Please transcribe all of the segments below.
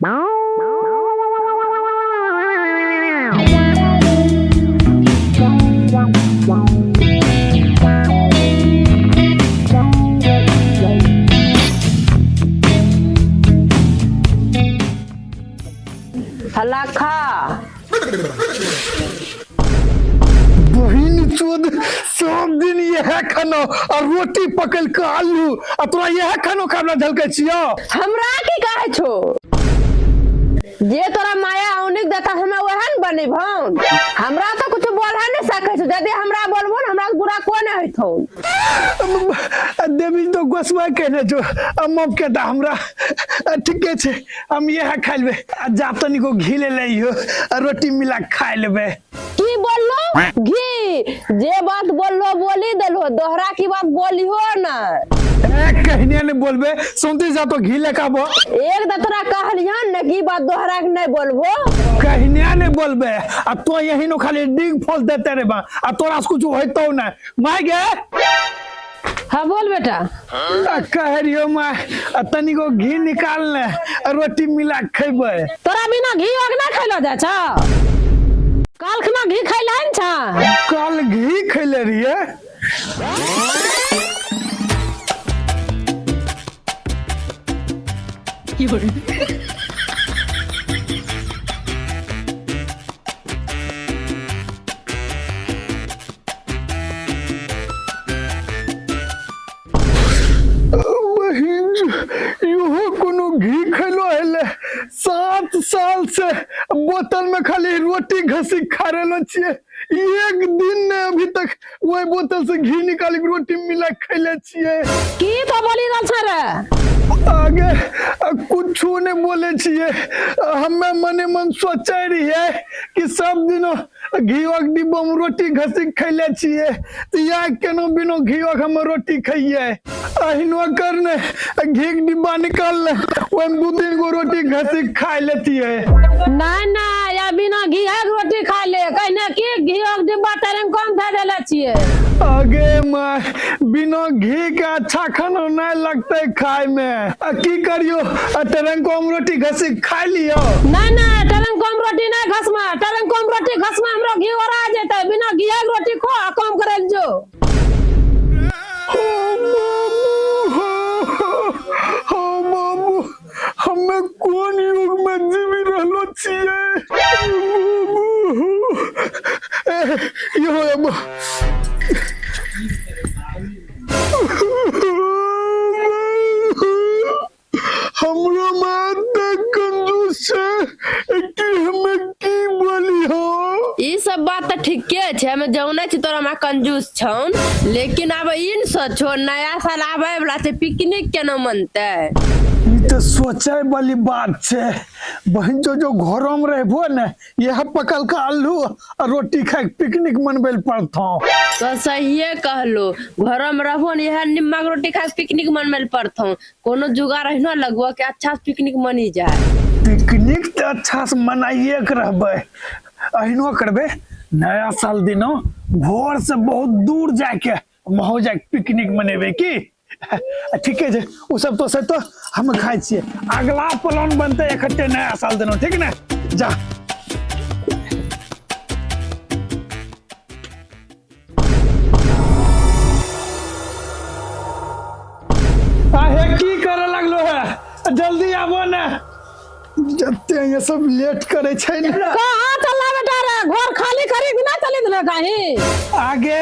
हला खा बहन चोद सब दिन यह खानो और रोटी पकल के आलू और तोरा यह खानो खावला झलके छियो। हमरा की कहे छो जे तोरा माया औनिक देता हमें वहन बने भौन हमरा तो कुछ बोल है नहीं सके छो यदि हमरा बोलबो न हमरा बुरा कोन होइथौ देवी तो गोसवा कहने जो अम्मा कहता हमरा ठीके छे हम यह खा लेबे जा तनी को घी ले लइयो रोटी मिला खा लेबे। की बोललो घी जे बात बोललो बोली देलो दोहरा की बात बोली हो ना कहने ने बोलबे सुनते जा तो घी लेकाबो एक द तोरा कहलियन न की बात दोहरा के नहीं बोलबो कहने ने बोलबे आ तो यही नो खाली डिग फॉल देते रे बा आ तोरा से कुछ होइतो ना माय गे। हाँ बोल बेटा कह रियो माय तनी को घी निकाल ले रोटी मिला खइबे। तोरा बिना घी और ना खइलो जा छ काल खना घी खइलान छ कल घी खइले रिए की बोल यो कोनो घी खैलो हेले 7 साल से बोतल में खाली रोटी घसी खा रहलो छिए एक दिन ने अभी तक वो बोतल से घी निकाल के रोटी मिला खैले छिए। की तो बोली रहल छ रे आगे कुछ ने बोले छिए हमें मने मन सोचे रहिए कि सब दिनों घीवा के डिब्बा में रोटी घसी खैले छिए तो या केनो बिनो घीवा हम रोटी खाइए अहिनो करने घी के डिब्बा निकाल ले वो 2-3 गो रोटी घसी खा लेती है। ना ना या बिना घी के रोटी खा ले कहने की घी के डिब्बा तेरे कौन दे देले छिए आगे मां बिना घी के अच्छा खाना नहीं लगते खाए में की करियो तेरंग को हम रोटी घसी खा लियो ना ना तेरंग को हम रोटी नहीं घसमा तेरंग को हम रोटी घसमा हमरो घी और आ जेते बिना घी के रोटी खो काम करल जो हमें कौन युग में जीवी रहलो छिए यो अब हमरो मां कंजूस है कि हमें की बोली हो ई सब बात तो ठीके छे हमें जौने छी तोरा में कंजूस छौन लेकिन अब इन सोचो नया साल आवे वाला छे पिकनिक केना मनते तो सोचे वाली बात छे बहन जो घरों में रहबो ने यह पकल का आलू और रोटी खा पिकनिक मनबे पड़थो तो सहिए कहलो घरों में रहबो ने यह निम्मा के रोटी खा पिकनिक मनबे पड़थो कोनो जुगाड़ रहिनो लगबो के अच्छा से पिकनिक मनी जाए पिकनिक तो अच्छा से मनाइए के रहबे अहिनो करबे नया साल दिनो भोर से बहुत दूर जाके महो जाके पिकनिक मनेबे की ठीक है वो सब तो हम खाई छिए अगला प्लान बनते इकट्ठे नया साल दिनो ठीक ना जा आहे की करे लगलो है जल्दी आबो ना जते ये सब लेट करे छै ने कहां चला बेटा रे घर खाली करी बिना चली दिले काहे आगे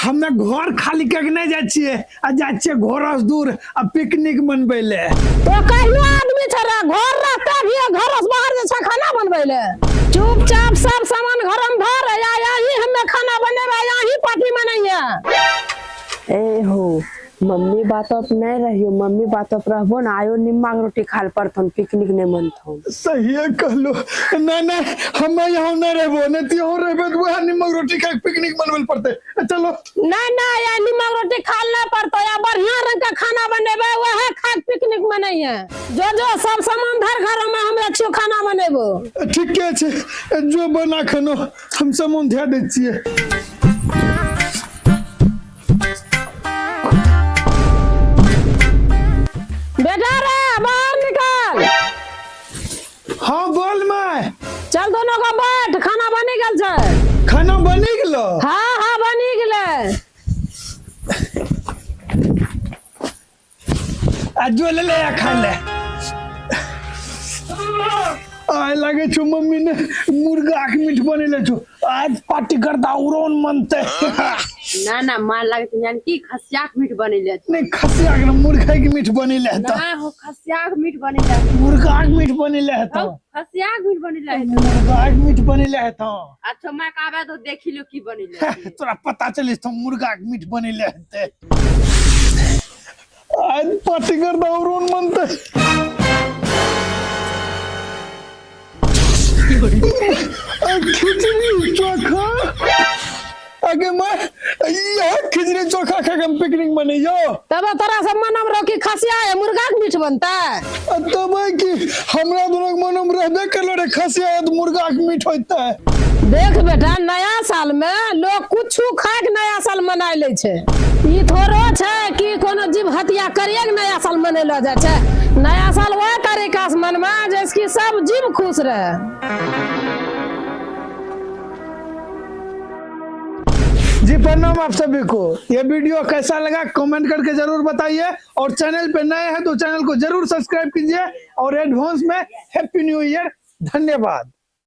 हमें घर खाली करके नहीं जाय छिए आ जाय छिए घर से दूर आ पिकनिक मनबे ले तो कहियो आदमी छरा घर रहता भी घर से बाहर जे छ खाना बनबे ले चुपचाप सब सामान घर में धर या यही हमें खाना बनेबे यही पार्टी मनैया ए हो मम्मी बात अब नहीं रहियो मम्मी बात अब रहबो ना आयो निम्मा रोटी खाल पड़थन पिकनिक नहीं मनथन सही है कहलो ना ना हम यहां न रहबो न त यहां रहबे तो वहां निम्मा रोटी खा पिकनिक मनबे पड़ते चलो ना ना या निम्मा रोटी खालना पड़तो या बढ़िया रंग का खाना बनेबे वह खा पिकनिक मनैया जो सब सामान धर घर में हम अच्छो खाना बनेबो ठीक है जो बना खनो हम सामान ध्यान दे छिए बेटा रे बाहर निकल हाँ बोल मैं चल दोनों को बैठ, खाना बनी गेल छै। खाना बनी गेलो। हाँ हाँ बनी गेलै। आ जो ले ले खा ले। आय लगे छो मम्मी ने मुर्गा के मीट बनेले छो, आज पार्टी करता उरोन मनते। ना ना मार लागे तो जान की खसिया के मीट बनेले छै। नहीं खसिया के मुर्गा के मीट बनेले है तो ना हो खसिया के मीट बनेले छै। मुर्गा के मीट बनेले है तो खसिया के मीट बनेले है। मुर्गा के मीट बनेले है तो अच्छा मैं कहबे तो देखि लो की बनेले छै। तोरा पता चलिस तो मुर्गा के मीट बनेले है। आज पार्टी करता उरोन मनते। खिचड़ी चोखा आगे मैं यहाँ खिचड़ी चोखा खा के पिकनिक मनाइयो। तब तोरा सब मनम रहो कि खसिया है मुर्गा के मीट बनता। तब कि हमरा दोनों मनम रहबे करलो रे खसिया तो मुर्गा के मीट होता है। देख बेटा नया साल में लोग कुछ खा के नया साल मनाई ले छे। ई थोड़ो छै कि कोनो जीव हत्या करिए के नया साल मनेलो जाय छै। नया साल वह तरीका से मनवा जैसे कि सब जीव खुश रहे। जी प्रणाम आप सभी को। ये वीडियो कैसा लगा कमेंट करके जरूर बताइए और चैनल पे नए हैं तो चैनल को जरूर सब्सक्राइब कीजिए और एडवांस में हैप्पी न्यू ईयर। धन्यवाद।